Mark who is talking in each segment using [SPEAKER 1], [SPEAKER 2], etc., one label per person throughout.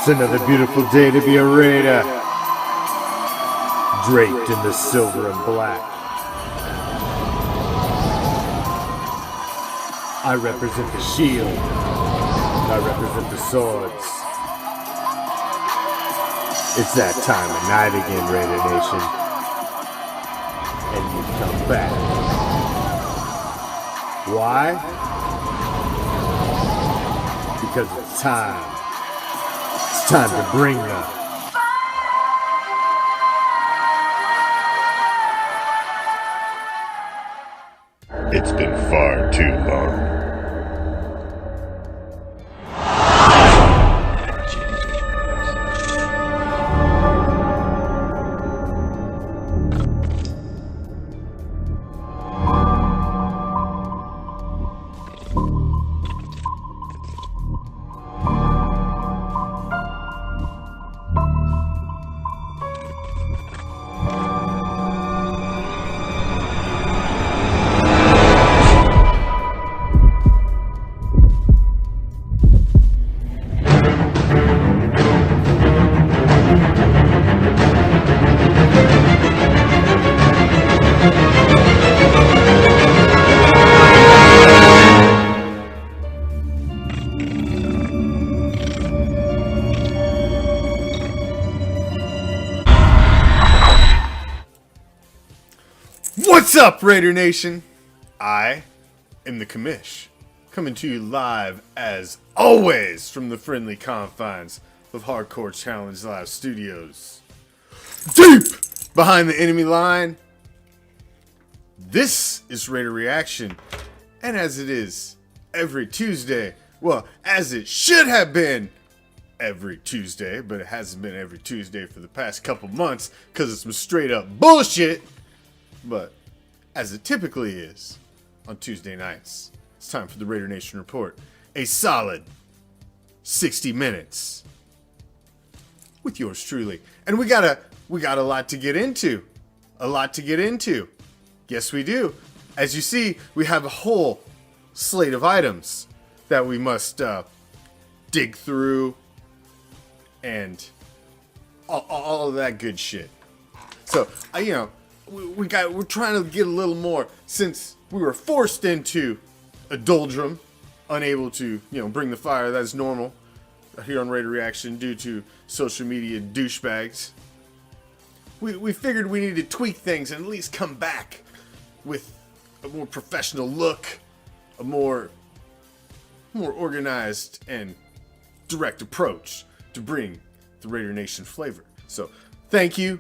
[SPEAKER 1] It's another beautiful day to be a Raider, draped in the silver and black. I represent the shield. I represent the swords. It's that time of night again, Raider Nation. And you've come back. Why? Because it's time. It's time to bring them.
[SPEAKER 2] It's been far too long.
[SPEAKER 1] What's up, Raider Nation? I am the Commish, coming to you live, as always, from the friendly confines of Hardcore Challenge Live Studios. Deep behind the enemy line, this is Raider Reaction, and as it is every Tuesday, well, as it should have been every Tuesday, but it hasn't been every Tuesday for the past couple months, because it's some straight up bullshit, but as it typically is on Tuesday nights, it's time for the Raider Nation Report. A solid 60 minutes with yours truly. And we got a lot to get into. Yes, we do. As you see, we have a whole slate of items that we must dig through and all of that good shit. So, we're trying to get a little more, since we were forced into a doldrum, unable to, bring the fire. That's normal here on Raider Reaction due to social media douchebags. We figured we needed to tweak things and at least come back with a more professional look, a more organized and direct approach to bring the Raider Nation flavor. So, thank you.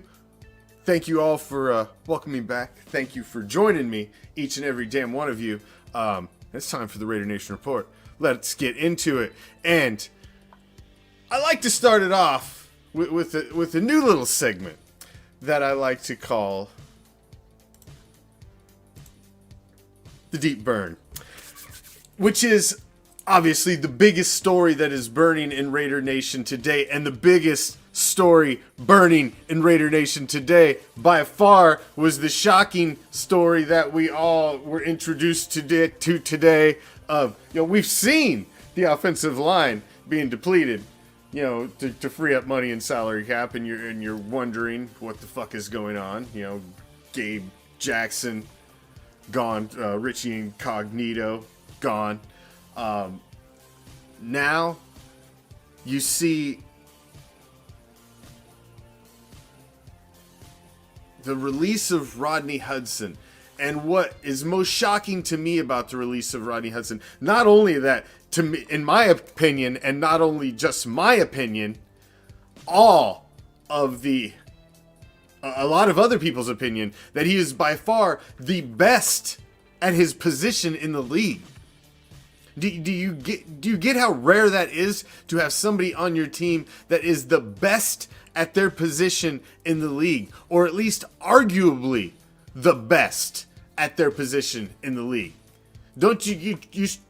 [SPEAKER 1] Thank you all for welcoming me back. Thank you for joining me, each and every damn one of you. It's time for the Raider Nation Report. Let's get into it. And I like to start it off with a new little segment that I like to call the Deep Burn, which is obviously the biggest story that is burning in Raider Nation today, and the biggest story burning in Raider Nation today by far was the shocking story that we all were introduced to today of, we've seen the offensive line being depleted, to free up money in salary cap, and you're wondering what the fuck is going on. Gabe Jackson gone, Richie Incognito gone. Now you see the release of Rodney Hudson. And what is most shocking to me about the release of Rodney Hudson, not only that, to me, in my opinion, and not only just my opinion, a lot of other people's opinion, that he is by far the best at his position in the league. Do you get how rare that is, to have somebody on your team that is the best at their position in the league, or at least arguably the best at their position in the league? Don't you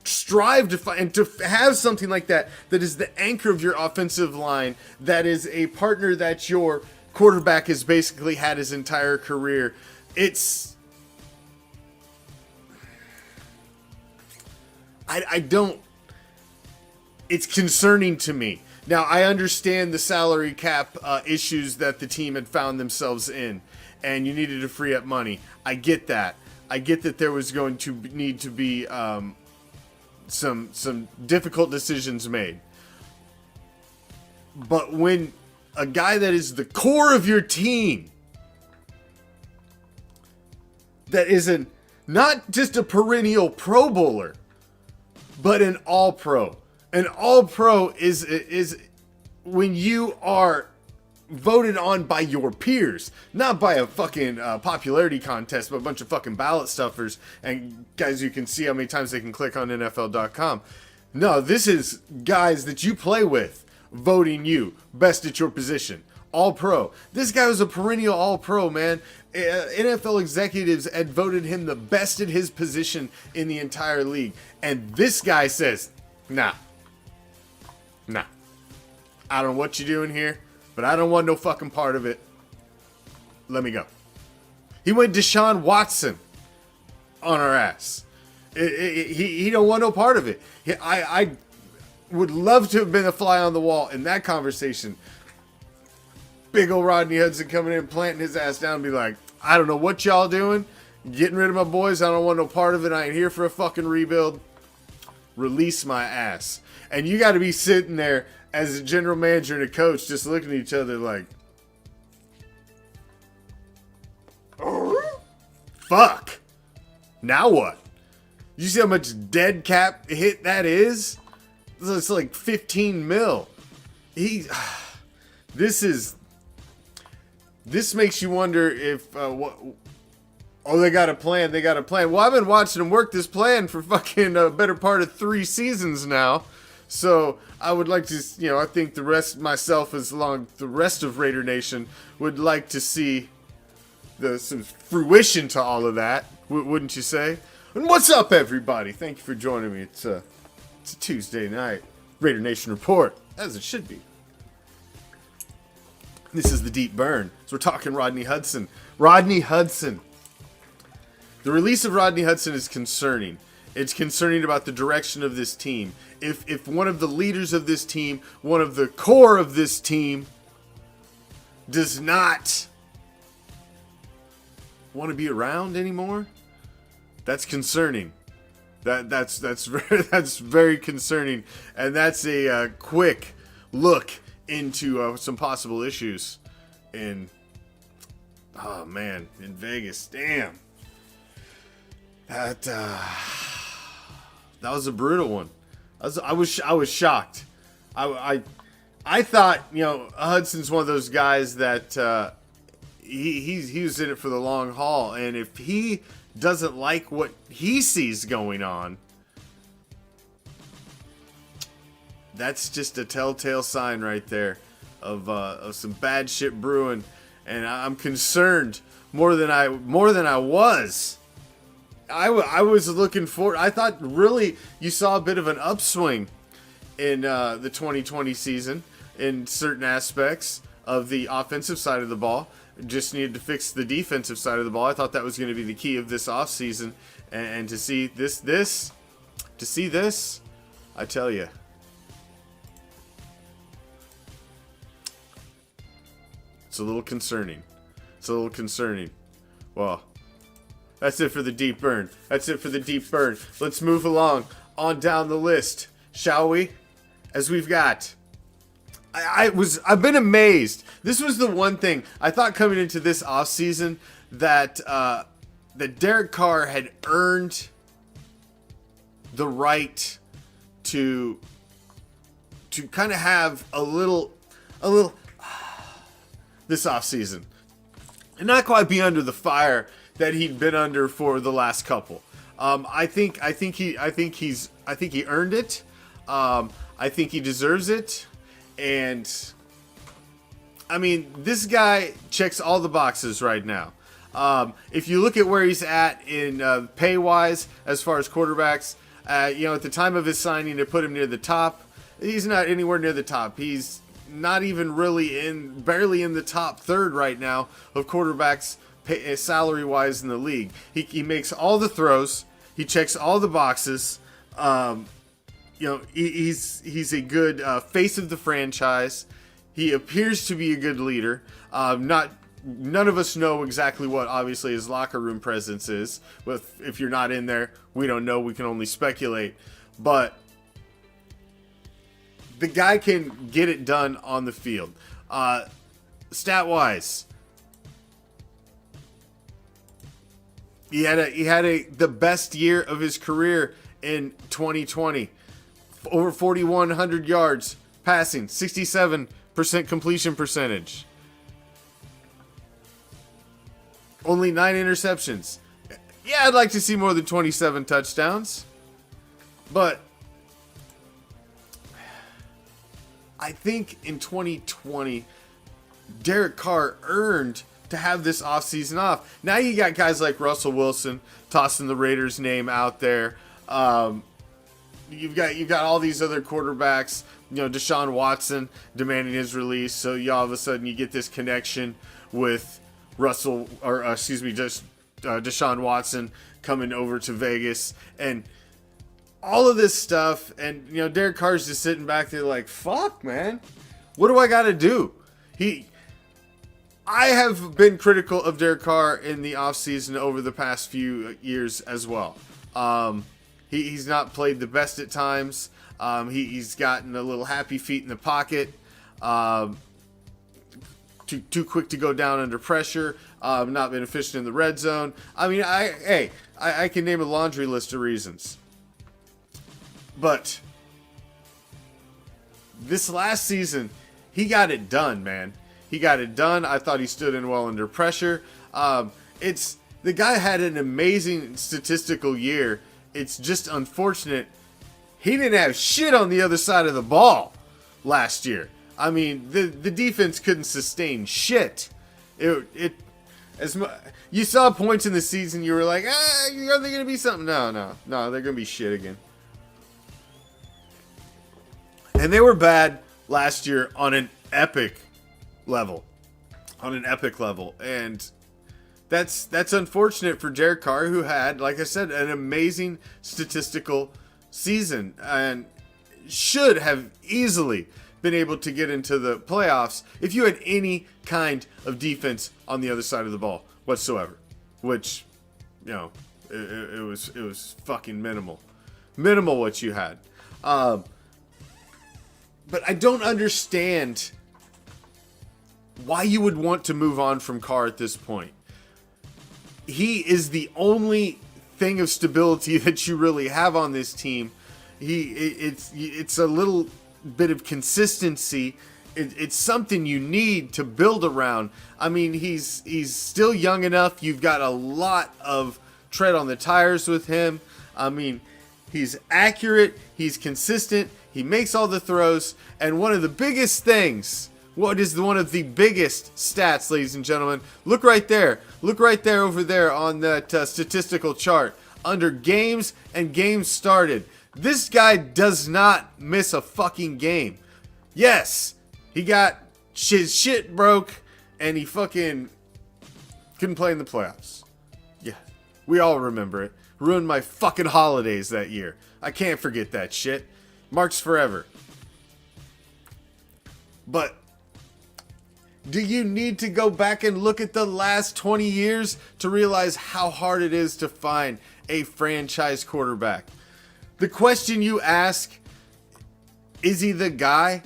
[SPEAKER 1] strive to find, and to have something like that is the anchor of your offensive line, that is a partner that your quarterback has basically had his entire career. I don't. It's concerning to me Now, I understand the salary cap issues that the team had found themselves in, and you needed to free up money. I get that. I get that there was going to need to be some difficult decisions made. But when a guy that is the core of your team, that isn't not just a perennial Pro Bowler, but an All-Pro. An All-Pro is when you are voted on by your peers, not by a fucking popularity contest, but a bunch of fucking ballot stuffers. And guys, you can see how many times they can click on NFL.com. No, this is guys that you play with voting you best at your position. All-Pro. This guy was a perennial All-Pro, man. NFL executives had voted him the best at his position in the entire league. And this guy says, nah. I don't know what you're doing here, but I don't want no fucking part of it. Let me go. He went Deshaun Watson on our ass. He don't want no part of it. I would love to have been a fly on the wall in that conversation. Big old Rodney Hudson coming in, planting his ass down and be like, I don't know what y'all doing. Getting rid of my boys. I don't want no part of it. I ain't here for a fucking rebuild. Release my ass. And you got to be sitting there as a general manager and a coach just looking at each other like, fuck. Now what? You see how much dead cap hit that is? It's like 15 mil. This makes you wonder if they got a plan. They got a plan. Well, I've been watching them work this plan for fucking a better part of 3 seasons now. So I would like to, I think the rest, myself as long the rest of Raider Nation would like to see some fruition to all of that. Wouldn't you say? And what's up, everybody? Thank you for joining me. It's a Tuesday night Raider Nation report, as it should be. This is the Deep Burn. So we're talking Rodney Hudson. Rodney Hudson. The release of Rodney Hudson is concerning. It's concerning about the direction of this team. If one of the leaders of this team, one of the core of this team, does not want to be around anymore, that's concerning. That's very concerning, and that's a quick look into some possible issues in Vegas. Damn, that was a brutal one. I was shocked. I thought Hudson's one of those guys that he was in it for the long haul, and if he doesn't like what he sees going on, that's just a telltale sign right there of some bad shit brewing, and I'm concerned more than I was. I was looking forward. I thought really you saw a bit of an upswing in the 2020 season in certain aspects of the offensive side of the ball. Just needed to fix the defensive side of the ball. I thought that was going to be the key of this offseason. And to see this, I tell you. It's a little concerning. Well, that's it for the Deep Burn. Let's move along on down the list, shall we? As we've got, I've been amazed. This was the one thing I thought coming into this offseason that Derek Carr had earned the right to kind of have a little this offseason, and not quite be under the fire that he'd been under for the last couple. I think he earned it. I think he deserves it. And I mean, this guy checks all the boxes right now. If you look at where he's at in pay wise, as far as quarterbacks, at the time of his signing, they put him near the top. He's not anywhere near the top. He's not even really barely in the top third right now of quarterbacks salary wise in the league. He makes all the throws. He checks all the boxes. he's a good face of the franchise. He appears to be a good leader. None of us know exactly what, obviously, his locker room presence is. If you're not in there, we don't know. We can only speculate. But the guy can get it done on the field. Stat-wise, he had the best year of his career in 2020. Over 4,100 yards passing, 67% completion percentage. Only 9 interceptions. Yeah, I'd like to see more than 27 touchdowns. But I think in 2020, Derek Carr earned to have this offseason off. Now you got guys like Russell Wilson tossing the Raiders' name out there. You've got all these other quarterbacks. Deshaun Watson demanding his release. So all of a sudden you get this connection with Deshaun Watson coming over to Vegas, and all of this stuff. And Derek Carr's just sitting back there like, fuck, man, what do I got to do? I have been critical of Derek Carr in the offseason over the past few years as well. He's not played the best at times. He's gotten a little happy feet in the pocket. Too quick to go down under pressure. Not been efficient in the red zone. I mean, I can name a laundry list of reasons. But this last season, he got it done, man. He got it done. I thought he stood in well under pressure. The guy had an amazing statistical year. It's just unfortunate he didn't have shit on the other side of the ball last year. I mean, the defense couldn't sustain shit. You saw points in the season you were like, are they going to be something? No, they're going to be shit again. And they were bad last year on an epic level. And that's unfortunate for Derek Carr, who had, like I said, an amazing statistical season and should have easily been able to get into the playoffs if you had any kind of defense on the other side of the ball whatsoever, which, it was fucking minimal what you had. But I don't understand why you would want to move on from Carr at this point. He is the only thing of stability that you really have on this team. It's a little bit of consistency. It's something you need to build around. I mean, he's still young enough. You've got a lot of tread on the tires with him. I mean, he's accurate. He's consistent. He makes all the throws. And one of the biggest things, one of the biggest stats, ladies and gentlemen, look right there. Look right there over there on that statistical chart. Under games and games started. This guy does not miss a fucking game. Yes, he got his shit broke and he fucking couldn't play in the playoffs. Yeah, we all remember it. Ruined my fucking holidays that year. I can't forget that shit. Marks forever. But do you need to go back and look at the last 20 years to realize how hard it is to find a franchise quarterback? The question you ask, is he the guy?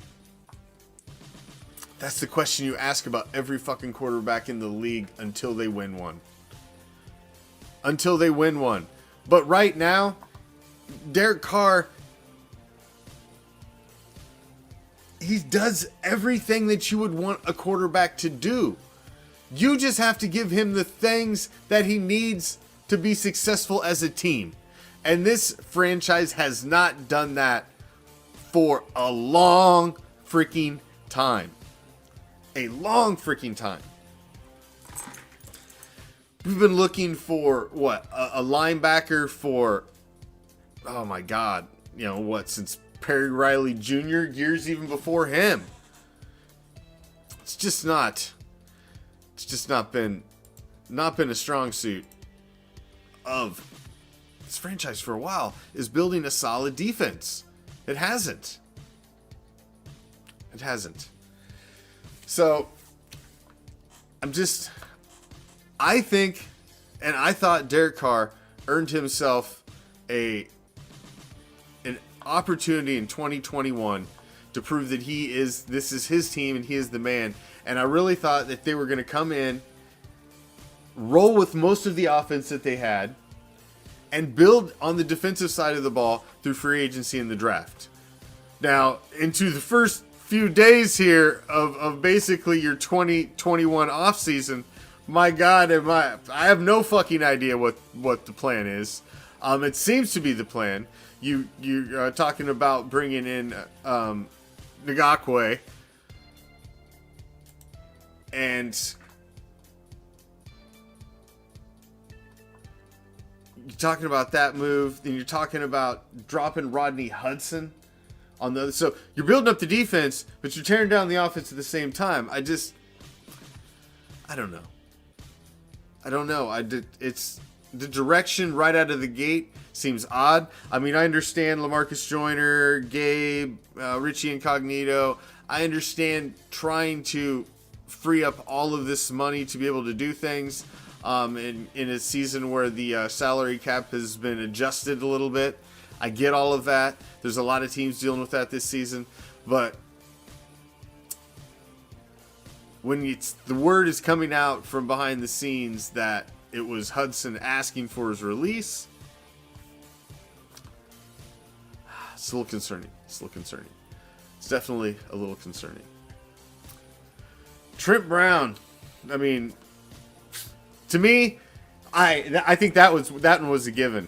[SPEAKER 1] That's the question you ask about every fucking quarterback in the league until they win one. But right now, Derek Carr, he does everything that you would want a quarterback to do. You just have to give him the things that he needs to be successful as a team. And this franchise has not done that for a long freaking time. A long freaking time. We've been looking for, a linebacker for, oh my God, since Perry Riley Jr., years even before him. It's just not been a strong suit of this franchise for a while, is building a solid defense. It hasn't. It hasn't. So, I think, and I thought Derek Carr earned himself an opportunity in 2021 to prove that this is his team and he is the man. And I really thought that they were going to come in, roll with most of the offense that they had, and build on the defensive side of the ball through free agency and the draft. Now, into the first few days here of basically your 2021 offseason, my God, I have no fucking idea what the plan is. It seems to be the plan. You're talking about bringing in Ngakwe, and you're talking about that move. Then you're talking about dropping Rodney Hudson on the other. So you're building up the defense, but you're tearing down the offense at the same time. I don't know. It's the direction right out of the gate seems odd. I mean, I understand LaMarcus Joyner, Gabe, Richie Incognito. I understand trying to free up all of this money to be able to do things in a season where the salary cap has been adjusted a little bit. I get all of that. There's a lot of teams dealing with that this season, but when the word is coming out from behind the scenes that it was Hudson asking for his release, it's a little concerning. It's definitely a little concerning. Trent Brown, I mean, to me, I think that one was a given.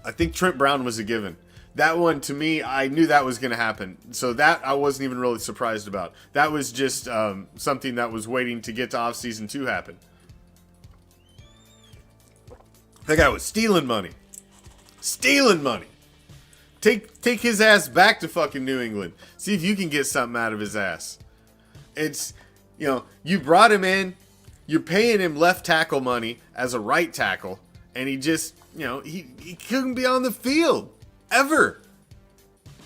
[SPEAKER 1] I think Trent Brown was a given. That one, to me, I knew that was going to happen. So that I wasn't even really surprised about. That was just something that was waiting to get to offseason 2 happen. That guy was stealing money. Take his ass back to fucking New England. See if you can get something out of his ass. It's, you brought him in. You're paying him left tackle money as a right tackle. And he just, he couldn't be on the field. Ever.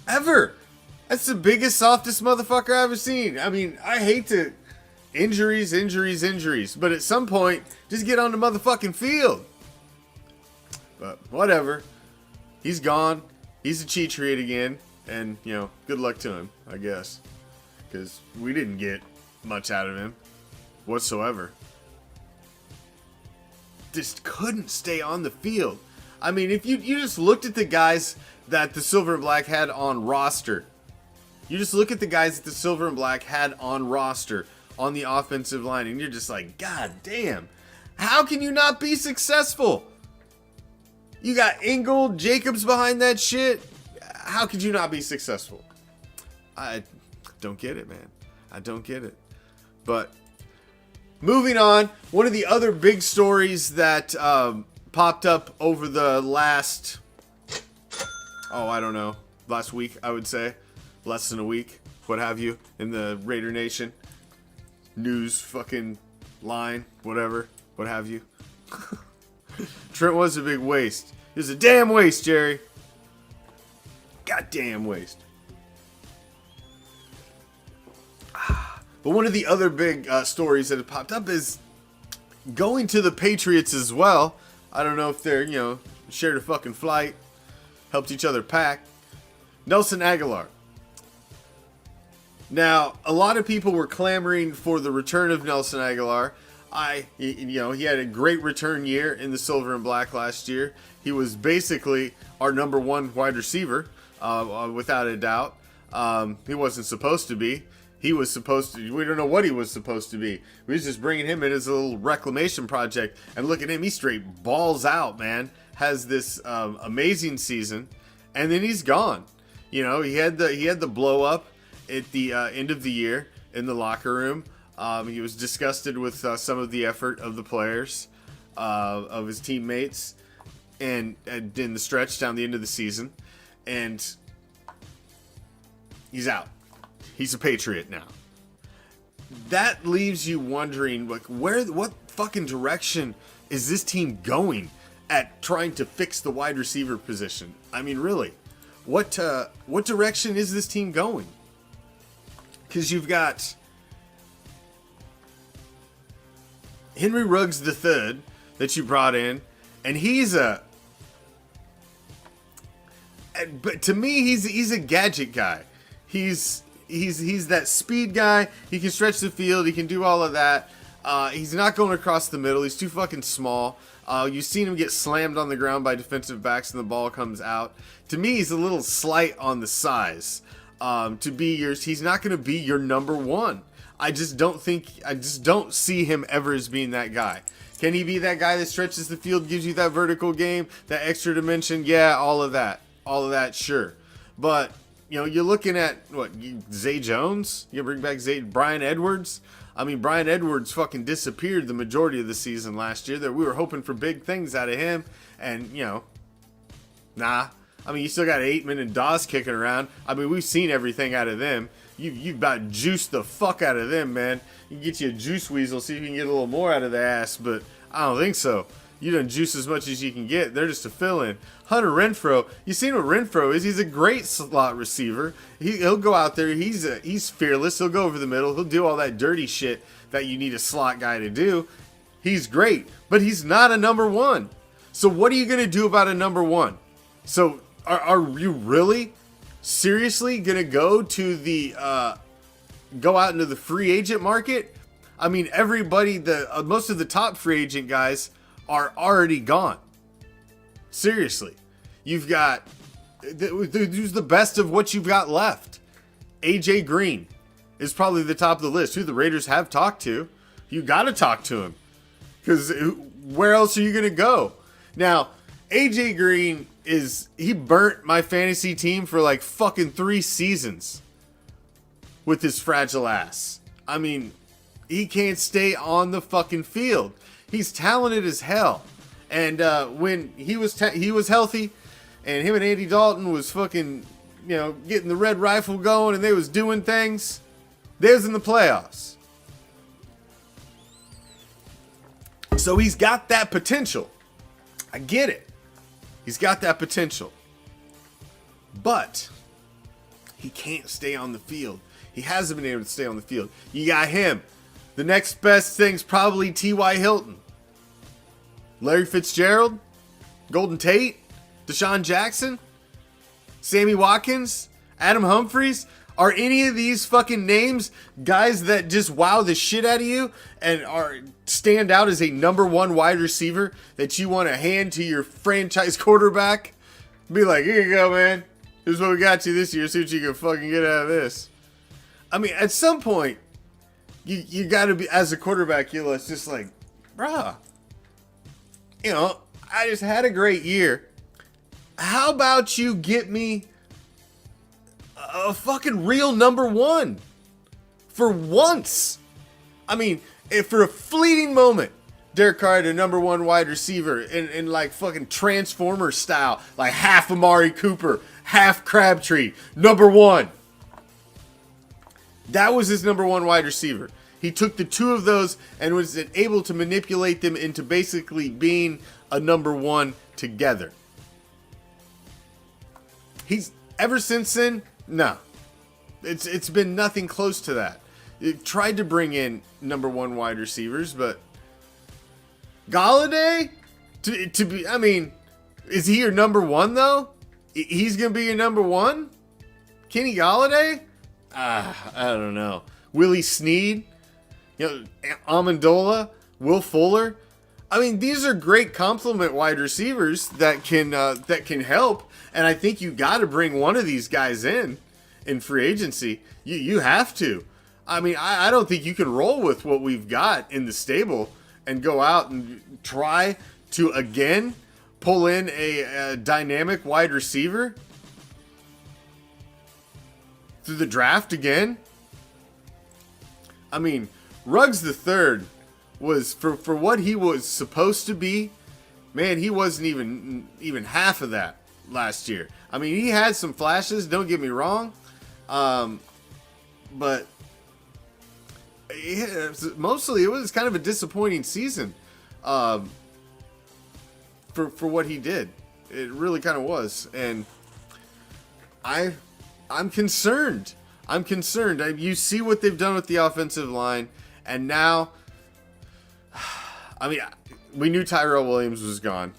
[SPEAKER 1] That's the biggest, softest motherfucker I've ever seen. I mean, I hate to... Injuries. But at some point, just get on the motherfucking field. But whatever. He's gone. He's a cheat treat again. And, good luck to him, I guess. Because we didn't get much out of him whatsoever. Just couldn't stay on the field. I mean, if you just looked at the guys that the Silver and Black had on roster. You just look at the guys that the Silver and Black had on roster on the offensive line, and you're just like, God damn. How can you not be successful? You got Ingold, Jacobs behind that shit. How could you not be successful? I don't get it, man. I don't get it. But moving on, one of the other big stories that popped up over the last, last week, I would say. Less than a week, what have you, in the Raider Nation. News fucking line, whatever, what have you. Trent was a big waste. He was a damn waste, Jerry. Goddamn waste. But one of the other big stories that have popped up is going to the Patriots as well. I don't know if they're, shared a fucking flight, helped each other pack. Nelson Aguilar. Now, a lot of people were clamoring for the return of Nelson Aguilar. He had a great return year in the Silver and Black last year. He was basically our number one wide receiver, without a doubt. He wasn't supposed to be. He was supposed to. We don't know what he was supposed to be. We was just bringing him in as a little reclamation project. And look at him. He straight balls out, man. Has this amazing season, and then he's gone. He had the blow up at the end of the year in the locker room. He was disgusted with some of the effort of the players, of his teammates, and in the stretch down the end of the season. And he's out. He's a Patriot now. That leaves you wondering, like, what fucking direction is this team going at trying to fix the wide receiver position. I mean, really, what direction is this team going? Because you've got Henry Ruggs III that you brought in, and but to me, he's a gadget guy. He's that speed guy. He can stretch the field. He can do all of that. He's not going across the middle. He's too fucking small. You've seen him get slammed on the ground by defensive backs and the ball comes out. To me, he's a little slight on the size. He's not going to be your number one. I just don't see him ever as being that guy. Can he be that guy that stretches the field, gives you that vertical game, that extra dimension? Yeah, all of that, sure. But, you're looking at, Zay Jones? You bring back Brian Edwards? I mean, Brian Edwards fucking disappeared the majority of the season last year. That we were hoping for big things out of him. And, nah. I mean, you still got Aitman and Dawes kicking around. I mean, we've seen everything out of them. You've about juiced the fuck out of them, man. You can get you a juice weasel, see if you can get a little more out of the ass, but I don't think so. You done juice as much as you can get. They're just a fill-in. Hunter Renfrow, you seen what Renfrow is. He's a great slot receiver. He'll go out there. He's fearless. He'll go over the middle. He'll do all that dirty shit that you need a slot guy to do. He's great, but he's not a number one. So what are you going to do about a number one? So are you really seriously going to go out into the free agent market? I mean, most of the top free agent guys are already gone. Seriously. You've got, who's the best of what you've got left? AJ Green is probably the top of the list, who the Raiders have talked to. You got to talk to him, because where else are you going to go? Now, AJ Green he burnt my fantasy team for like fucking 3 seasons with his fragile ass. I mean, he can't stay on the fucking field. He's talented as hell. And when he was healthy, and him and Andy Dalton was fucking, getting the red rifle going, and they was doing things, they was in the playoffs. So he's got that potential. I get it. He's got that potential. But he can't stay on the field. He hasn't been able to stay on the field. You got him. The next best thing's probably T.Y. Hilton. Larry Fitzgerald, Golden Tate, Deshaun Jackson, Sammy Watkins, Adam Humphries. Are any of these fucking names guys that just wow the shit out of you and stand out as a number one wide receiver that you want to hand to your franchise quarterback? Be like, here you go, man. Here's what we got you this year. See what you can fucking get out of this. I mean, at some point, you got to be, as a quarterback, it's just like, bruh, I just had a great year. How about you get me a fucking real number one for once? I mean, if for a fleeting moment, Derek Carr had a number one wide receiver in like fucking Transformer style, like half Amari Cooper, half Crabtree, number one. That was his number one wide receiver. He took the 2 of those and was able to manipulate them into basically being a number one together. He's ever since then, no. It's been nothing close to that. It tried to bring in number one wide receivers, but Galladay, to be, I mean, is he your number one though? He's gonna be your number one? Kenny Galladay? I don't know. Willie Snead, Amendola, Will Fuller. I mean, these are great complement wide receivers that can help, and I think you got to bring one of these guys in free agency. You have to. I mean, I don't think you can roll with what we've got in the stable and go out and try to again pull in a dynamic wide receiver through the draft again. I mean, Ruggs the Third was for what he was supposed to be. Man, he wasn't even half of that last year. I mean, he had some flashes. Don't get me wrong, but mostly it was kind of a disappointing season for what he did. It really kind of was, and I'm concerned. I'm concerned. You see what they've done with the offensive line, and now, I mean, we knew Tyrell Williams was gone.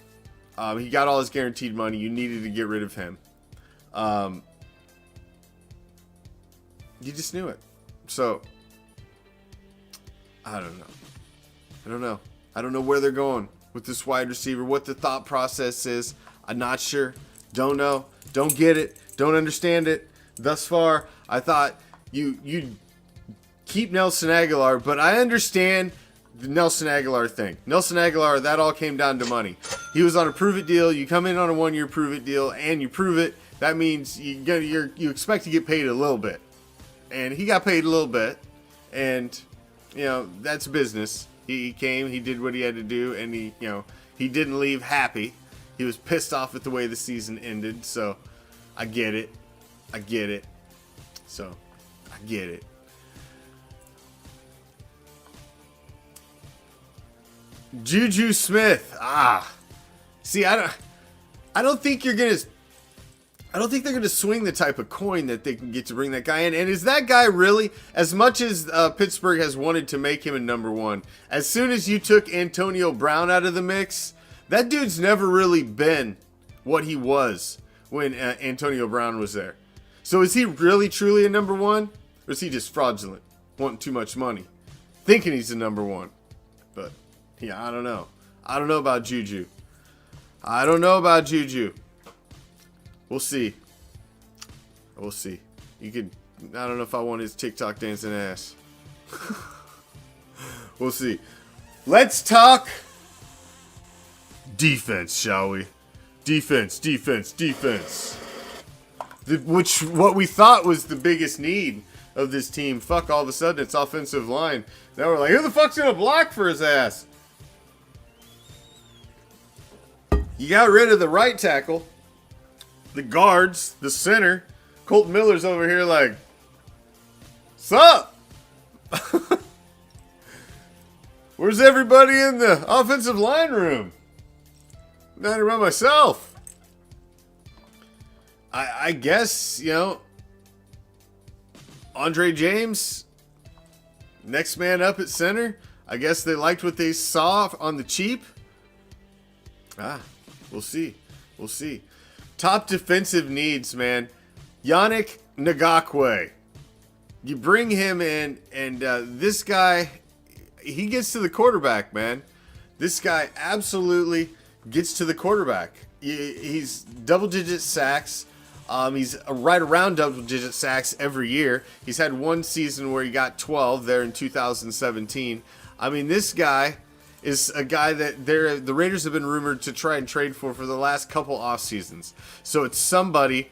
[SPEAKER 1] He got all his guaranteed money. You needed to get rid of him. You just knew it. So, I don't know. I don't know where they're going with this wide receiver, what the thought process is. I'm not sure. Don't know. Don't get it. Don't understand it. Thus far, I thought you keep Nelson Aguilar, but I understand the Nelson Aguilar thing. Nelson Aguilar, that all came down to money. He was on a prove-it deal. You come in on a one-year prove-it deal, and you prove it. That means you expect to get paid a little bit. And he got paid a little bit, and, that's business. He came, he did what he had to do, and he didn't leave happy. He was pissed off at the way the season ended, so I get it. So, I get it. Juju Smith. See, I don't think they're gonna swing the type of coin that they can get to bring that guy in. And is that guy really, as much as Pittsburgh has wanted to make him a number one, as soon as you took Antonio Brown out of the mix, that dude's never really been what he was when Antonio Brown was there. So is he really truly a number one? Or is he just fraudulent, wanting too much money, thinking he's the number one? But, yeah, I don't know. I don't know about Juju. We'll see. I don't know if I want his TikTok dancing ass. We'll see. Let's talk defense, shall we? Defense. What we thought was the biggest need of this team. Fuck, all of a sudden it's offensive line. Now we're like, who the fuck's gonna block for his ass? You got rid of the right tackle, the guards, the center. Colton Miller's over here like, sup? Where's everybody in the offensive line room? I'm not around myself. I guess, Andre James, next man up at center. I guess they liked what they saw on the cheap. We'll see. Top defensive needs, man. Yannick Ngakoue. You bring him in, and this guy, he gets to the quarterback, man. This guy absolutely gets to the quarterback. He's double-digit sacks. He's right around double-digit sacks every year. He's had one season where he got 12 there in 2017. I mean, this guy is a guy that the Raiders have been rumored to try and trade for the last couple off seasons. So it's somebody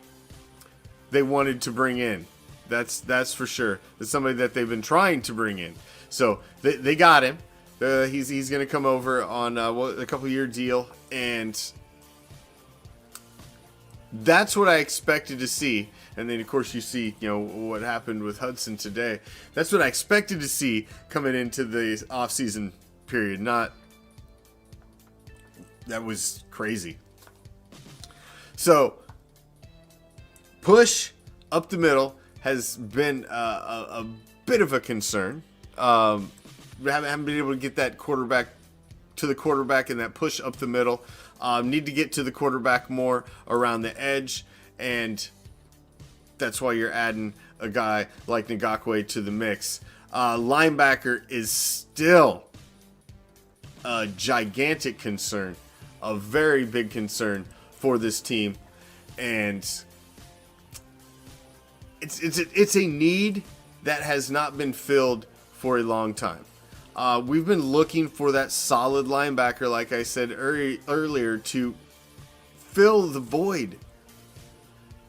[SPEAKER 1] they wanted to bring in. That's for sure. It's somebody that they've been trying to bring in. So they got him. He's going to come over on a couple-year deal, and that's what I expected to see. And then, of course, you see, what happened with Hudson today. That's what I expected to see coming into the offseason period. That was crazy. So, push up the middle has been a bit of a concern. We haven't been able to get that quarterback to the quarterback and that push up the middle. Need to get to the quarterback more around the edge, and that's why you're adding a guy like Ngakoue to the mix. Linebacker is still a gigantic concern, a very big concern for this team, and it's a need that has not been filled for a long time. We've been looking for that solid linebacker, like I said earlier, to fill the void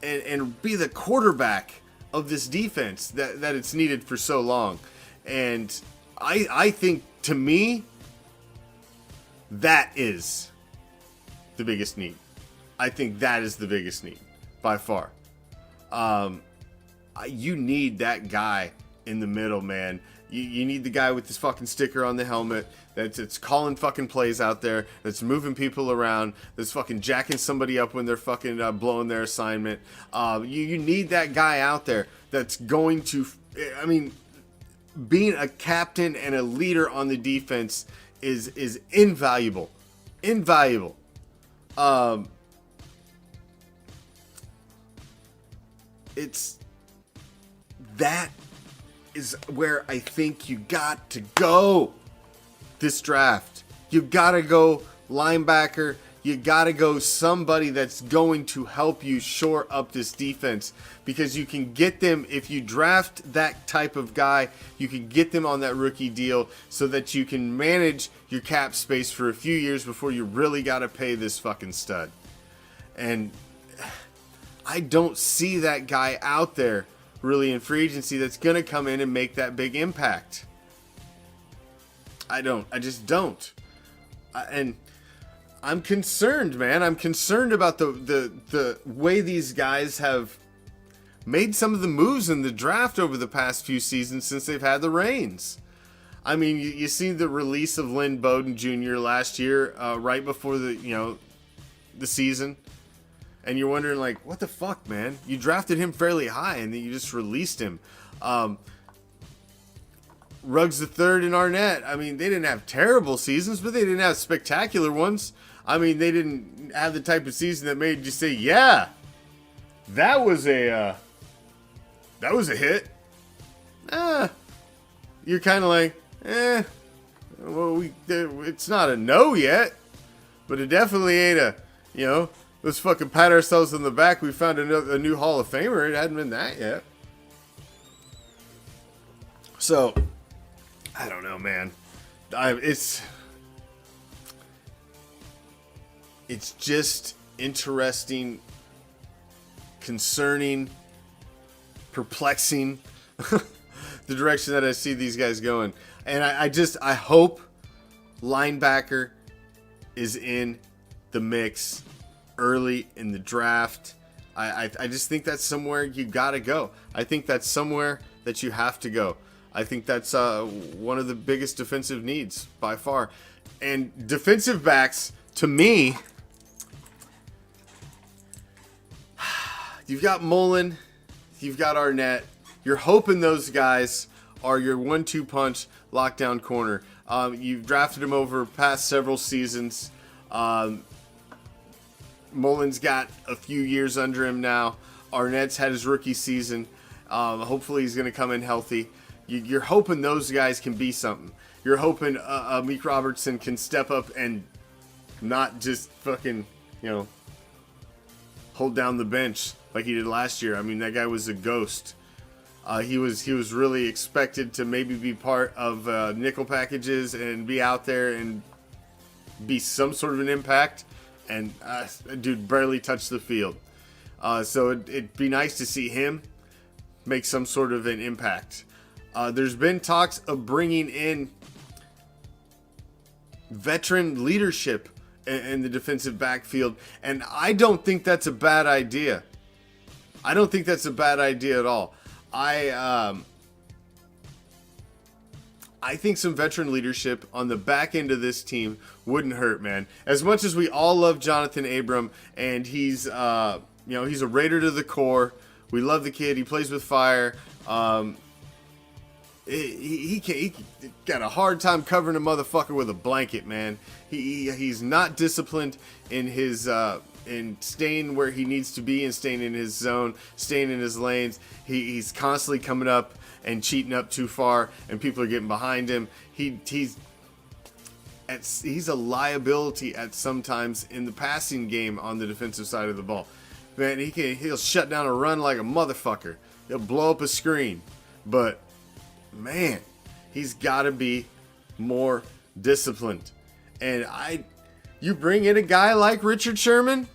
[SPEAKER 1] and be the quarterback of this defense that it's needed for so long. And I think, to me, that is the biggest need. I think that is the biggest need by far. You need that guy in the middle, man, You need the guy with this fucking sticker on the helmet that's calling fucking plays out there, that's moving people around, that's fucking jacking somebody up when they're fucking blowing their assignment. You need that guy out there that's going to, I mean, being a captain and a leader on the defense is invaluable. Invaluable. That is where I think you got to go this draft. You gotta go linebacker. You gotta go somebody that's going to help you shore up this defense, because you can get them if you draft that type of guy. You can get them on that rookie deal so that you can manage your cap space for a few years before you really gotta pay this fucking stud. And I don't see that guy out there really in free agency that's gonna come in and make that big impact. I just don't. And I'm concerned, man. I'm concerned about the way these guys have made some of the moves in the draft over the past few seasons since they've had the reins. I mean, you see the release of Lynn Bowden Jr. last year, right before the season, and you're wondering, like, what the fuck, man? You drafted him fairly high, and then you just released him. Ruggs III and Arnett, I mean, they didn't have terrible seasons, but they didn't have spectacular ones. I mean, they didn't have the type of season that made you say, yeah, that was a hit. You're kind of like, well, it's not a no yet, but it definitely ain't let's fucking pat ourselves on the back. We found a new Hall of Famer. It hadn't been that yet. So, I don't know, man. It's just interesting, concerning, perplexing, the direction that I see these guys going. And I hope linebacker is in the mix early in the draft. I just think that's somewhere you gotta go. I think that's somewhere that you have to go. I think that's one of the biggest defensive needs by far. And defensive backs, to me, you've got Mullen, you've got Arnett. You're hoping those guys are your 1-2 punch lockdown corner. You've drafted them over past several seasons. Mullen's got a few years under him now. Arnett's had his rookie season. Hopefully he's going to come in healthy. You're hoping those guys can be something. You're hoping Meek Robertson can step up and not just fucking, hold down the bench like he did last year. I mean, that guy was a ghost. He was really expected to maybe be part of nickel packages and be out there and be some sort of an impact. And dude barely touched the field. So it'd be nice to see him make some sort of an impact. There's been talks of bringing in veteran leadership in the defensive backfield, and I don't think that's a bad idea. I don't think that's a bad idea at all. I think some veteran leadership on the back end of this team wouldn't hurt, man. As much as we all love Jonathan Abram, and he's he's a Raider to the core. We love the kid. He plays with fire. He got a hard time covering a motherfucker with a blanket, man. He's not disciplined in his in staying where he needs to be and staying in his zone, staying in his lanes. He's constantly coming up and cheating up too far, and people are getting behind him. He's a liability at sometimes in the passing game on the defensive side of the ball. Man, he'll shut down a run like a motherfucker. He'll blow up a screen, but man, he's got to be more disciplined. And you bring in a guy like Richard Sherman,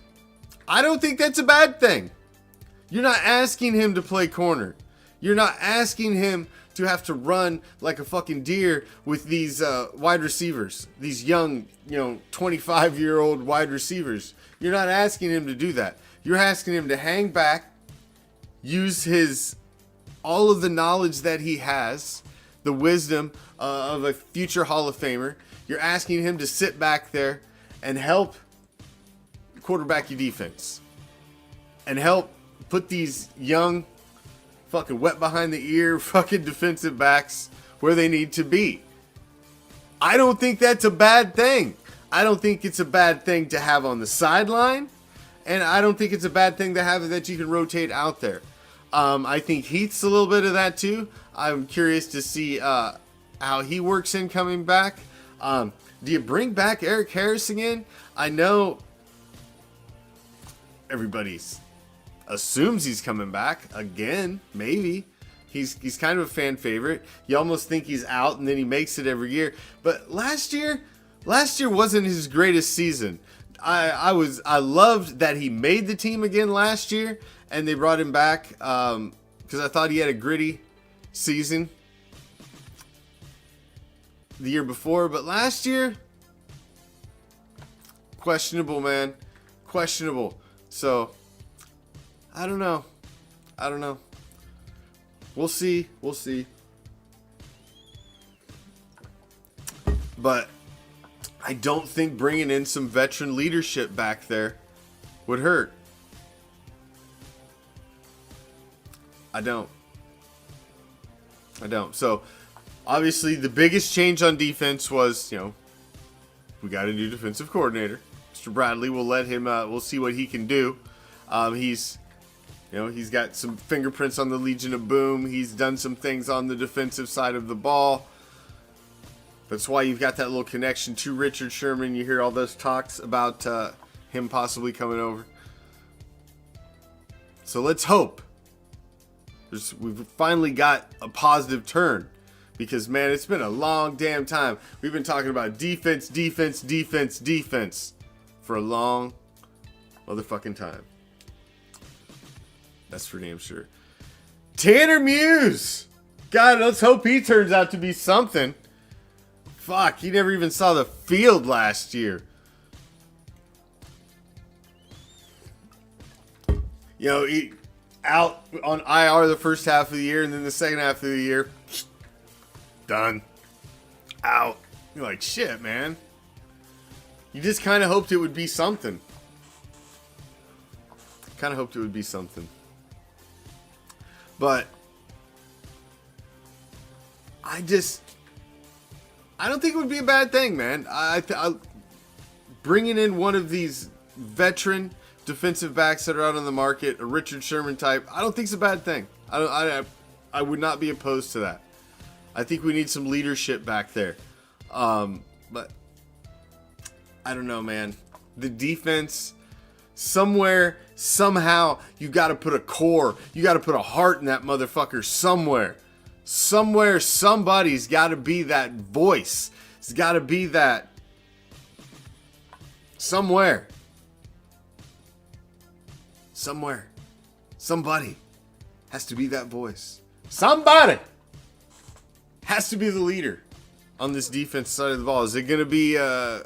[SPEAKER 1] I don't think that's a bad thing. You're not asking him to play corner. You're not asking him to have to run like a fucking deer with these wide receivers, these young, 25-year-old wide receivers. You're not asking him to do that. You're asking him to hang back, use all of the knowledge that he has the wisdom of a future Hall of Famer. You're asking him to sit back there and help quarterback your defense. And help put these young, fucking wet behind the ear, fucking defensive backs where they need to be. I don't think that's a bad thing. I don't think it's a bad thing to have on the sideline. And I don't think it's a bad thing to have that you can rotate out there. I think Heath's a little bit of that too. I'm curious to see how he works in coming back. Do you bring back Eric Harris again? I know everybody assumes he's coming back again. Maybe. He's kind of a fan favorite. You almost think he's out and then he makes it every year. But last year wasn't his greatest season. I loved that he made the team again last year and they brought him back because I thought he had a gritty season the year before. But last year, questionable, man. Questionable. So, I don't know. We'll see. But I don't think bringing in some veteran leadership back there would hurt. I don't. So, obviously, the biggest change on defense was, we got a new defensive coordinator. Mr. Bradley, we'll let him, we'll see what he can do. He's got some fingerprints on the Legion of Boom. He's done some things on the defensive side of the ball. That's why you've got that little connection to Richard Sherman. You hear all those talks about him possibly coming over. So let's hope. We've finally got a positive turn. Because, man, it's been a long damn time. We've been talking about defense for a long motherfucking time. That's for damn sure. Tanner Muse! God, let's hope he turns out to be something. Fuck, he never even saw the field last year. He out on IR the first half of the year, and then the second half of the year, done. Out. You're like, shit, man. You just kind of hoped it would be something. But I don't think it would be a bad thing, man. Bringing in one of these veteran defensive backs that are out on the market, a Richard Sherman type, I don't think it's a bad thing. I would not be opposed to that. I think we need some leadership back there. But I don't know, man. The defense, somewhere, somehow, you got to put a core. You got to put a heart in that motherfucker somewhere. Somewhere, somebody's got to be that voice. It's got to be that. Somewhere. Somebody has to be that voice. Somebody has to be the leader on this defense side of the ball. Is it going to be a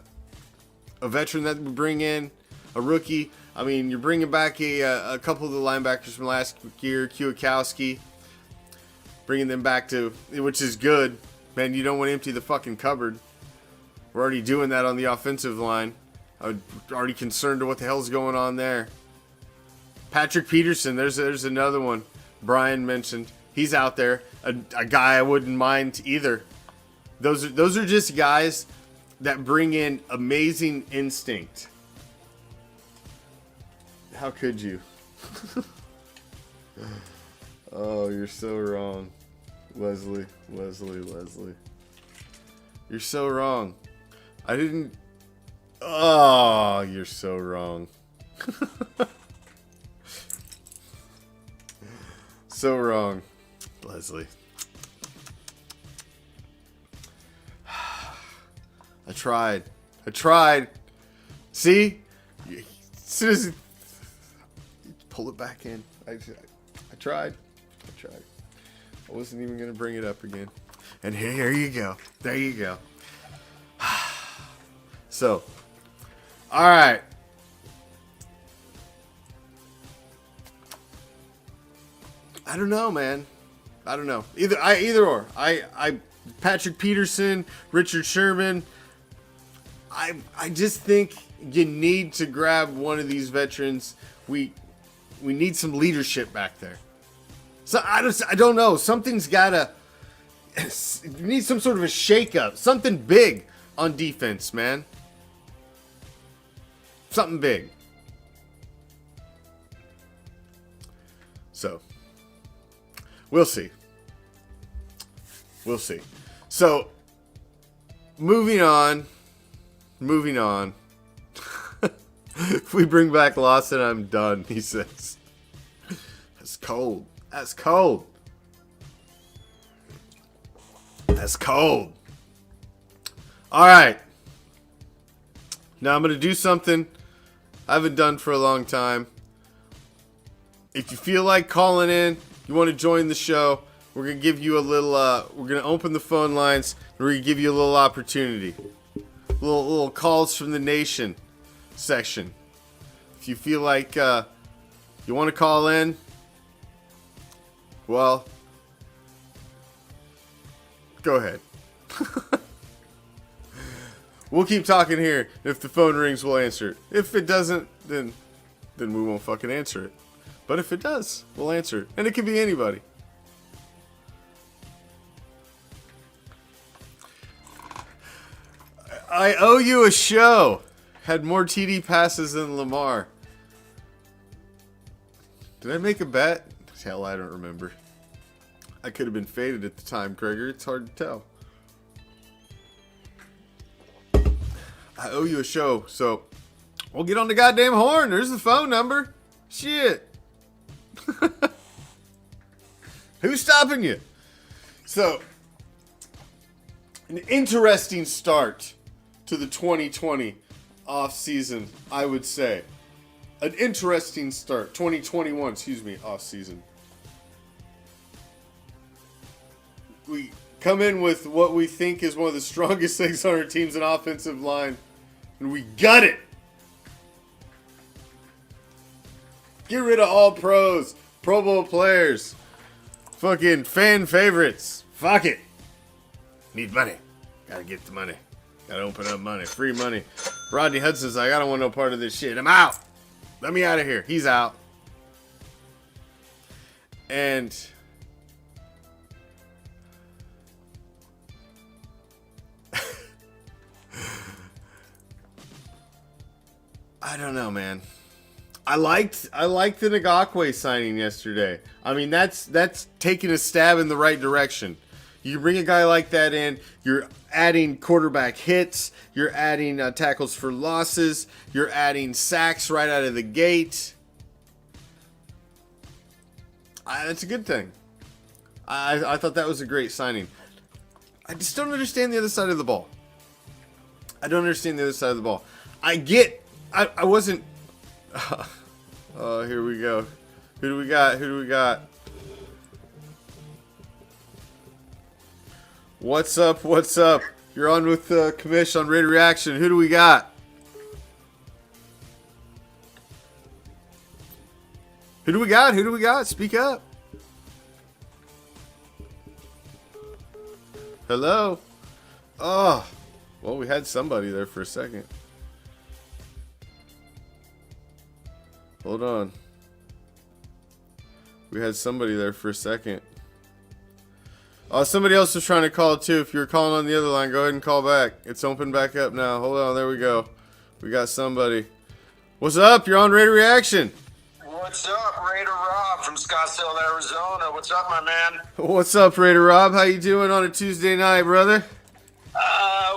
[SPEAKER 1] veteran that we bring in? A rookie? I mean, you're bringing back a couple of the linebackers from last year, Kwiatkowski. Bringing them back to, which is good. Man, you don't want to empty the fucking cupboard. We're already doing that on the offensive line. I'm already concerned to what the hell's going on there. Patrick Peterson, there's another one. Brian mentioned. He's out there. A guy I wouldn't mind either. Those are just guys that bring in amazing instinct. How could you? Oh, you're so wrong. Leslie. You're so wrong. I didn't... Oh, you're so wrong. So wrong, Leslie. I tried. See? As soon as pull it back in. I tried. I wasn't even going to bring it up again. And here you go. There you go. So, all right. I don't know, man. I don't know. Either or. I Patrick Peterson, Richard Sherman. I just think you need to grab one of these veterans. We need some leadership back there. So I don't know. Something's gotta. You need some sort of a shakeup. Something big on defense, man. Something big. So we'll see. We'll see. So moving on. If we bring back Lawson, I'm done, he says. That's cold. That's cold. That's cold. All right. Now I'm going to do something I haven't done for a long time. If you feel like calling in, you want to join the show, we're going to give you a little, we're going to open the phone lines, and we're going to give you a little opportunity. Little calls from the nation section. If you feel like you want to call in, well, go ahead. We'll keep talking here. If the phone rings, we'll answer it. If it doesn't, then we won't fucking answer it. But if it does, we'll answer it. And it can be anybody. I owe you a show. Had more TD passes than Lamar. Did I make a bet? Hell, I don't remember. I could have been faded at the time, Kreger. It's hard to tell. I owe you a show, so we'll get on the goddamn horn. There's the phone number. Shit. Who's stopping you? So, an interesting start to the 2020 off season, I would say. An interesting start. 2021, off season. We come in with what we think is one of the strongest things on our team's an offensive line, and we gut it. Get rid of all pros, Pro Bowl players, fucking fan favorites. Fuck it. Need money. Gotta get the money. Gotta open up money. Free money. Rodney Hudson's like, I don't want no part of this shit. I'm out. Let me out of here. He's out. And I don't know, man. I liked the Ngakwe signing yesterday. I mean, that's taking a stab in the right direction. You bring a guy like that in, you're adding quarterback hits, you're adding tackles for losses, you're adding sacks right out of the gate. That's a good thing. I thought that was a great signing. I just don't understand the other side of the ball. I wasn't... Oh, here we go. Who do we got? What's up? You're on with Commish on Raider Reaction. Who do we got? Who do we got? Speak up. Hello? Oh. Well, we had somebody there for a second. Hold on. We had somebody there for a second. Oh, somebody else was trying to call too. If you're calling on the other line, go ahead and call back. It's open back up now. Hold on, there we go. We got somebody. What's up? You're on Raider Reaction.
[SPEAKER 3] What's up, Raider Rob from Scottsdale, Arizona? What's up, my man?
[SPEAKER 1] What's up, Raider Rob? How you doing on a Tuesday night, brother?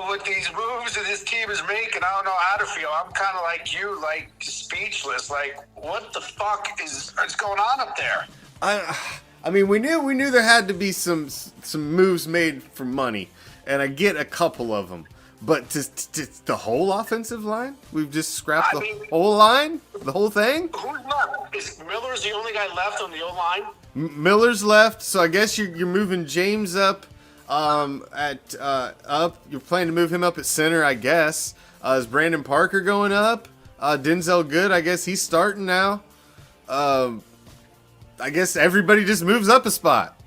[SPEAKER 3] With these moves that this team is making, I don't know how to feel. I'm kind of like you, like speechless. Like, what the fuck is going on up there?
[SPEAKER 1] I mean, we knew there had to be some moves made for money, and I get a couple of them. But to the whole offensive line, we've just scrapped whole line, the whole thing.
[SPEAKER 3] Who's left? Is Miller's the only guy left on the O line?
[SPEAKER 1] Miller's left, so I guess you're moving James up. You're planning to move him up at center, I guess. Is Brandon Parker going up? Denzel Good, I guess he's starting now. I guess everybody just moves up a spot.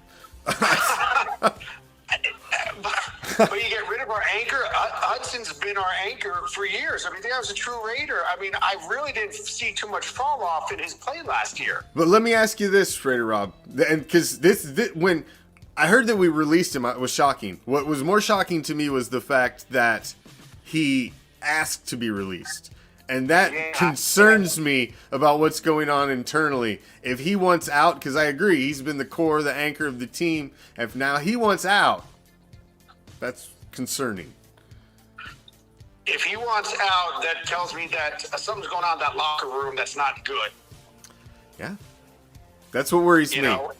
[SPEAKER 3] But you get rid of our anchor. Hudson's been our anchor for years. I mean, that was a true Raider. I mean, I really didn't see too much fall off in his play last year.
[SPEAKER 1] But let me ask you this, Raider Rob, and because this when I heard that we released him, it was shocking. What was more shocking to me was the fact that he asked to be released. And that concerns me about what's going on internally. If he wants out, because I agree, he's been the core, the anchor of the team. If now he wants out, that's concerning.
[SPEAKER 3] If he wants out, that tells me that something's going on in that locker room that's not good.
[SPEAKER 1] Yeah. That's what worries me.
[SPEAKER 3] Know?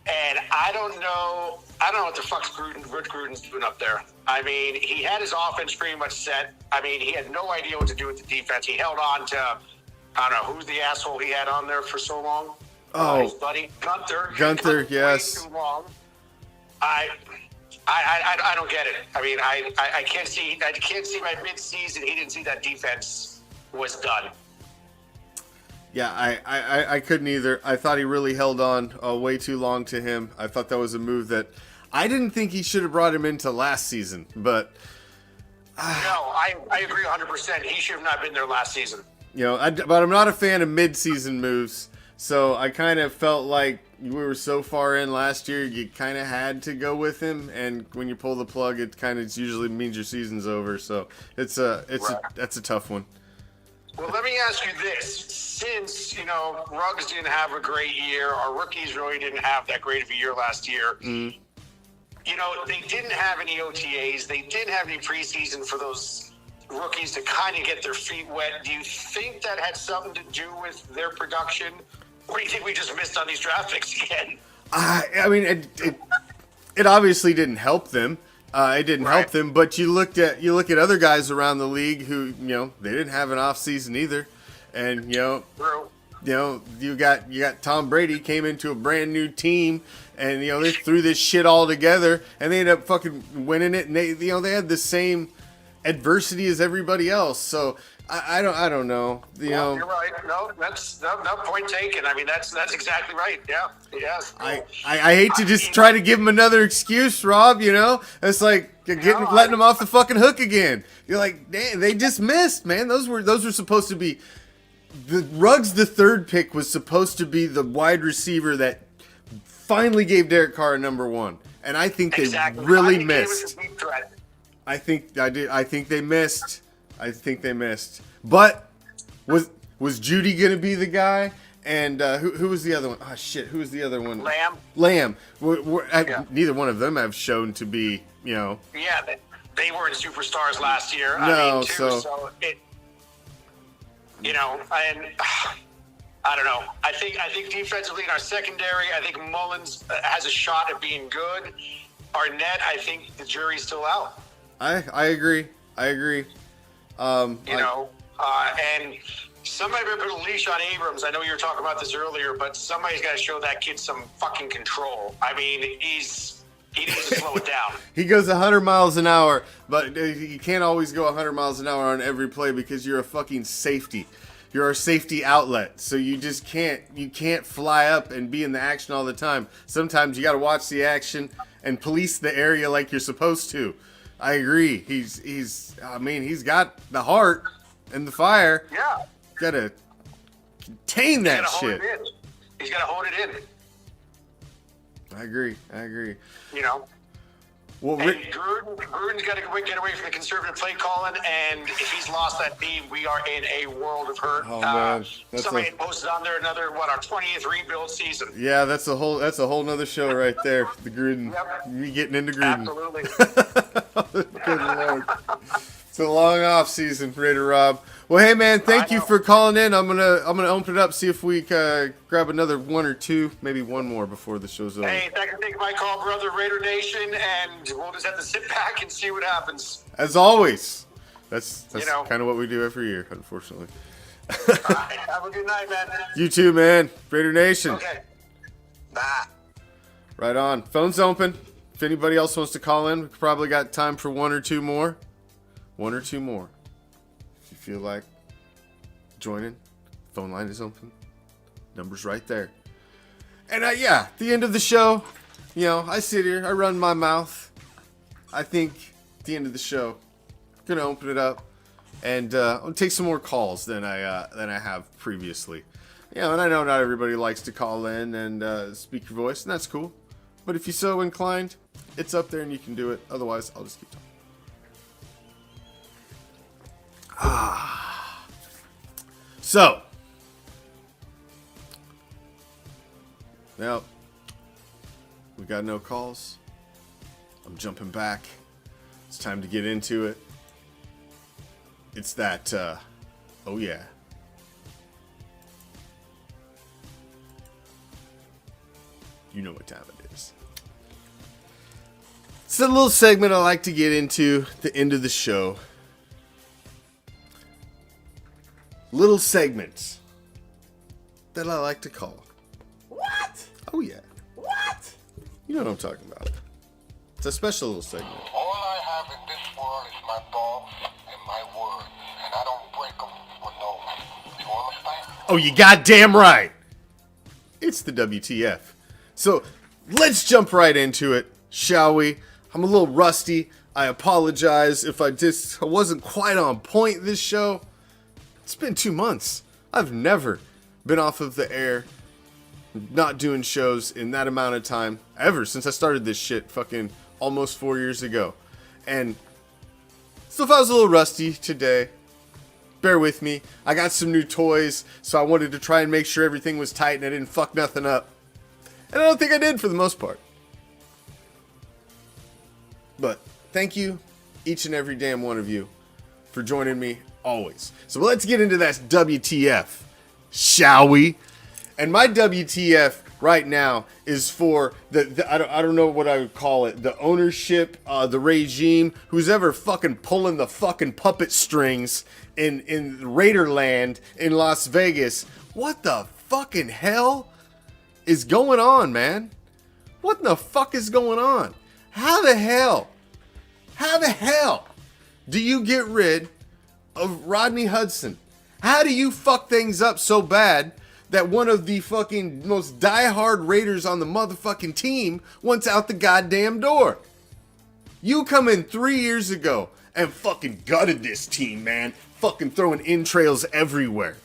[SPEAKER 3] And I don't know what the fuck's Rich Gruden's doing up there. I mean, he had his offense pretty much set. I mean, he had no idea what to do with the defense. He held on to, I don't know, who's the asshole he had on there for so long?
[SPEAKER 1] Oh.
[SPEAKER 3] His buddy, Gunther.
[SPEAKER 1] Gunther, yes.
[SPEAKER 3] Way too long. I don't get it. I mean, I can't see by mid-season he didn't see that defense was done.
[SPEAKER 1] Yeah, I couldn't either. I thought he really held on way too long to him. I thought that was a move that I didn't think he should have brought him into last season. But
[SPEAKER 3] no, I agree 100%. He should have not been there last season.
[SPEAKER 1] You know, but I'm not a fan of mid-season moves. So I kind of felt like we were so far in last year, you kind of had to go with him. And when you pull the plug, it kind of usually means your season's over. So that's a tough one.
[SPEAKER 3] Well, let me ask you this. Since, you know, Ruggs didn't have a great year, our rookies really didn't have that great of a year last year.
[SPEAKER 1] Mm.
[SPEAKER 3] You know, they didn't have any OTAs. They didn't have any preseason for those rookies to kind of get their feet wet. Do you think that had something to do with their production? Or do you think we just missed on these draft picks again?
[SPEAKER 1] I mean, it obviously didn't help them. It didn't help them, but you look at other guys around the league who, you know, they didn't have an off season either, and you got Tom Brady came into a brand new team, and you know they threw this shit all together, and they ended up fucking winning it, and they had the same adversity as everybody else. So I don't know.
[SPEAKER 3] You're right. No, that's no point taken. I mean, that's exactly right. Yeah. Yes.
[SPEAKER 1] I hate to just try to give him another excuse, Rob. You know, it's like letting him off the fucking hook again. You're like, damn, they just missed, man. Those were supposed to be the Ruggs. The third pick was supposed to be the wide receiver that finally gave Derek Carr a number one, and I think they really missed. I think they missed. But was Judy gonna be the guy? And who was the other one? Oh shit, who was the other one? Lamb. Neither one of them have shown to be, you know.
[SPEAKER 3] Yeah, they weren't superstars last year.
[SPEAKER 1] No,
[SPEAKER 3] so it, you know, and I don't know. I think defensively in our secondary, I think Mullins has a shot at being good. Arnett, I think the jury's still out.
[SPEAKER 1] I agree.
[SPEAKER 3] And somebody better put a leash on Abrams. I know you were talking about this earlier, but somebody's got to show that kid some fucking control. I mean, he needs to slow it down.
[SPEAKER 1] He goes 100 miles an hour, but you can't always go 100 miles an hour on every play because you're a fucking safety. You're a safety outlet, so you just can't fly up and be in the action all the time. Sometimes you got to watch the action and police the area like you're supposed to. I agree. He's got the heart and the fire.
[SPEAKER 3] Yeah.
[SPEAKER 1] Got to contain that shit.
[SPEAKER 3] He's got to hold it in.
[SPEAKER 1] I agree.
[SPEAKER 3] You know.
[SPEAKER 1] Well,
[SPEAKER 3] Gruden's got to get away from the conservative play calling, and if he's lost that team, we are in a world of hurt.
[SPEAKER 1] Oh man,
[SPEAKER 3] somebody posted on there our 20th rebuild season.
[SPEAKER 1] Yeah, that's a whole nother show right there. The Gruden, me getting into Gruden.
[SPEAKER 3] Absolutely.
[SPEAKER 1] Good Lord. It's a long off season, Raider Rob. Well, hey man, thank you for calling in. I'm gonna open it up, see if we grab another one or two, maybe one more before the show's over.
[SPEAKER 3] Hey, thanks for taking my call, brother, Raider Nation, and we'll just have to sit back and see what happens.
[SPEAKER 1] As always, that's kind of what we do every year, unfortunately.
[SPEAKER 3] All right, have a good night, man.
[SPEAKER 1] You too, man. Raider Nation.
[SPEAKER 3] Okay. Bye.
[SPEAKER 1] Right on. Phone's open. If anybody else wants to call in, we've probably got time for one or two more. If you feel like joining, phone line is open. Number's right there. And the end of the show, I sit here, I run my mouth. I think at the end of the show, I'm gonna open it up and I'll take some more calls than I have previously. And I know not everybody likes to call in and speak your voice, and that's cool. But if you're so inclined, it's up there and you can do it. Otherwise, I'll just keep talking. So, now we got no calls. I'm jumping back. It's time to get into it. It's that, oh yeah. You know what time it is. It's a little segment I like to get into at the end of the show. Little segments that I like to call. What? Oh yeah. What? You know what I'm talking about. It's a special little segment.
[SPEAKER 4] All I have in this world is my thoughts and my words, and I don't break them for no one. You understand?
[SPEAKER 1] Oh, you goddamn right. It's the WTF. So let's jump right into it, shall we? I'm a little rusty. I apologize if I wasn't quite on point this show. It's been 2 months. I've never been off of the air, not doing shows in that amount of time, ever since I started this shit fucking almost 4 years ago. And so if I was a little rusty today, bear with me. I got some new toys, so I wanted to try and make sure everything was tight and I didn't fuck nothing up. And I don't think I did for the most part. But thank you, each and every damn one of you, for joining me always. So let's get into that WTF, shall we? And my WTF right now is for I don't know what I would call it, the ownership, the regime, who's ever fucking pulling the fucking puppet strings in Raiderland in Las Vegas. What the fucking hell is going on, man? What the fuck is going on? How the hell do you get rid of Rodney Hudson? How do you fuck things up so bad that one of the fucking most diehard Raiders on the motherfucking team wants out the goddamn door? You come in 3 years ago and fucking gutted this team, man. Fucking throwing entrails everywhere.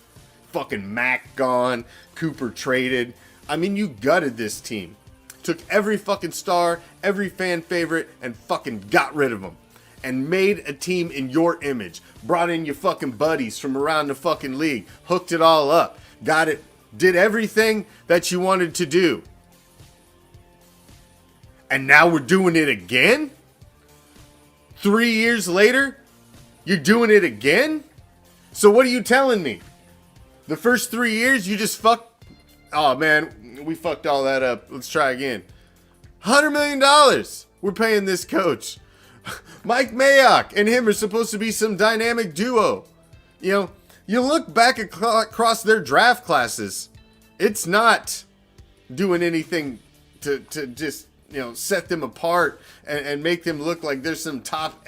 [SPEAKER 1] Fucking Mac gone, Cooper traded. I mean, you gutted this team. Took every fucking star, every fan favorite, and fucking got rid of them. And made a team in your image. Brought in your fucking buddies from around the fucking league. Hooked it all up. Got it. Did everything that you wanted to do. And now we're doing it again? 3 years later? You're doing it again? So what are you telling me? The first 3 years you just fucked... Oh man, we fucked all that up. Let's try again. $100 million we're paying this coach. Mike Mayock and him are supposed to be some dynamic duo. You look back across their draft classes. It's not doing anything to just, set them apart and make them look like there's some top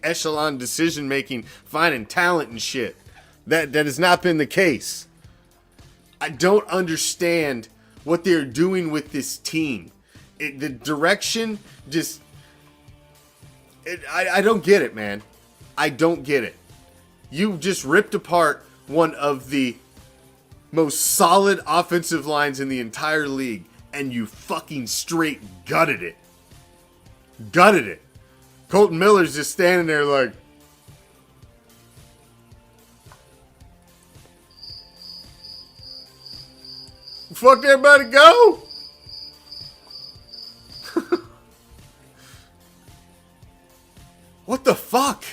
[SPEAKER 1] echelon decision making, finding talent and shit. That has not been the case. I don't understand what they're doing with this team. The direction just... I don't get it, man. I don't get it. You just ripped apart one of the most solid offensive lines in the entire league, and you fucking straight gutted it. Gutted it. Colton Miller's just standing there like... Fuck everybody go! What the fuck?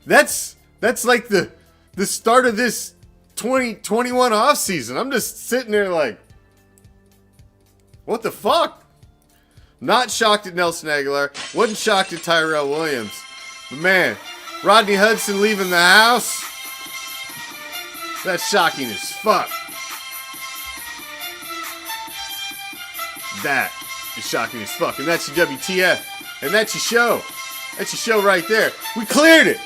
[SPEAKER 1] That's like the start of this 2021 offseason. I'm just sitting there like, what the fuck? Not shocked at Nelson Aguilar. Wasn't shocked at Tyrell Williams. But man, Rodney Hudson leaving the house. That's shocking as fuck. That is shocking as fuck. And that's your WTF. And that's your show. That's your show right there. We cleared it.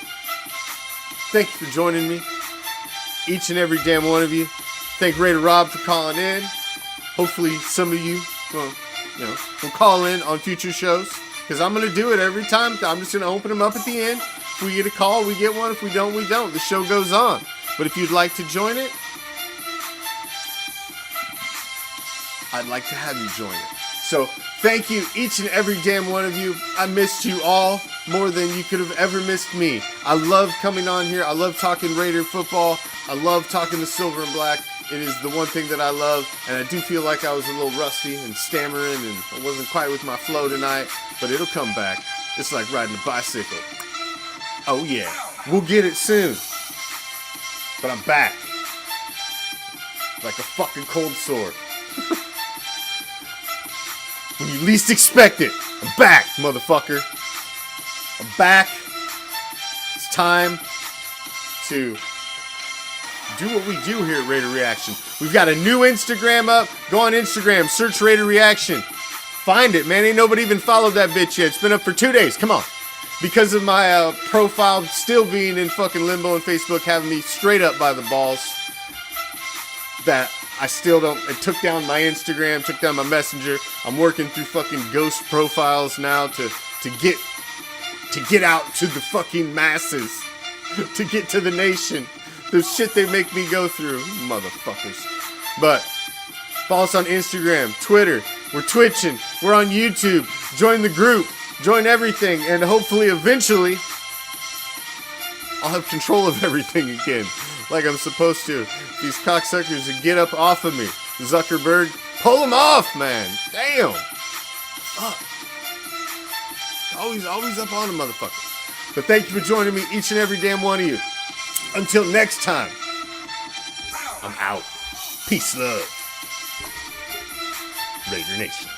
[SPEAKER 1] Thank you for joining me. Each and every damn one of you. Thank Raider Rob for calling in. Hopefully some of you, well, will call in on future shows. Because I'm going to do it every time. I'm just going to open them up at the end. If we get a call, we get one. If we don't, we don't. The show goes on. But if you'd like to join it, I'd like to have you join it. So thank you, each and every damn one of you. I missed you all more than you could have ever missed me. I love coming on here. I love talking Raider football. I love talking the silver and black. It is the one thing that I love, and I do feel like I was a little rusty and stammering, and I wasn't quite with my flow tonight, but it'll come back. It's like riding a bicycle. Oh yeah, we'll get it soon. But I'm back. Like a fucking cold sore. When you least expect it, I'm back, motherfucker. I'm back. It's time to do what we do here at Raider Reaction. We've got a new Instagram up. Go on Instagram, search Raider Reaction. Find it, man. Ain't nobody even followed that bitch yet. It's been up for 2 days. Come on. Because of my profile still being in fucking limbo on Facebook, having me straight up by the balls, that I still don't. It took down my Instagram, took down my Messenger. I'm working through fucking ghost profiles now to get out to the fucking masses, to get to the nation. The shit they make me go through, motherfuckers. But follow us on Instagram, Twitter. We're twitching. We're on YouTube. Join the group. Join everything. And hopefully, eventually, I'll have control of everything again. Like I'm supposed to. These cocksuckers that get up off of me. Zuckerberg, pull them off, man. Damn. Fuck. Always up on them, motherfucker. But thank you for joining me, each and every damn one of you. Until next time, I'm out. Peace, love. Raider Nation.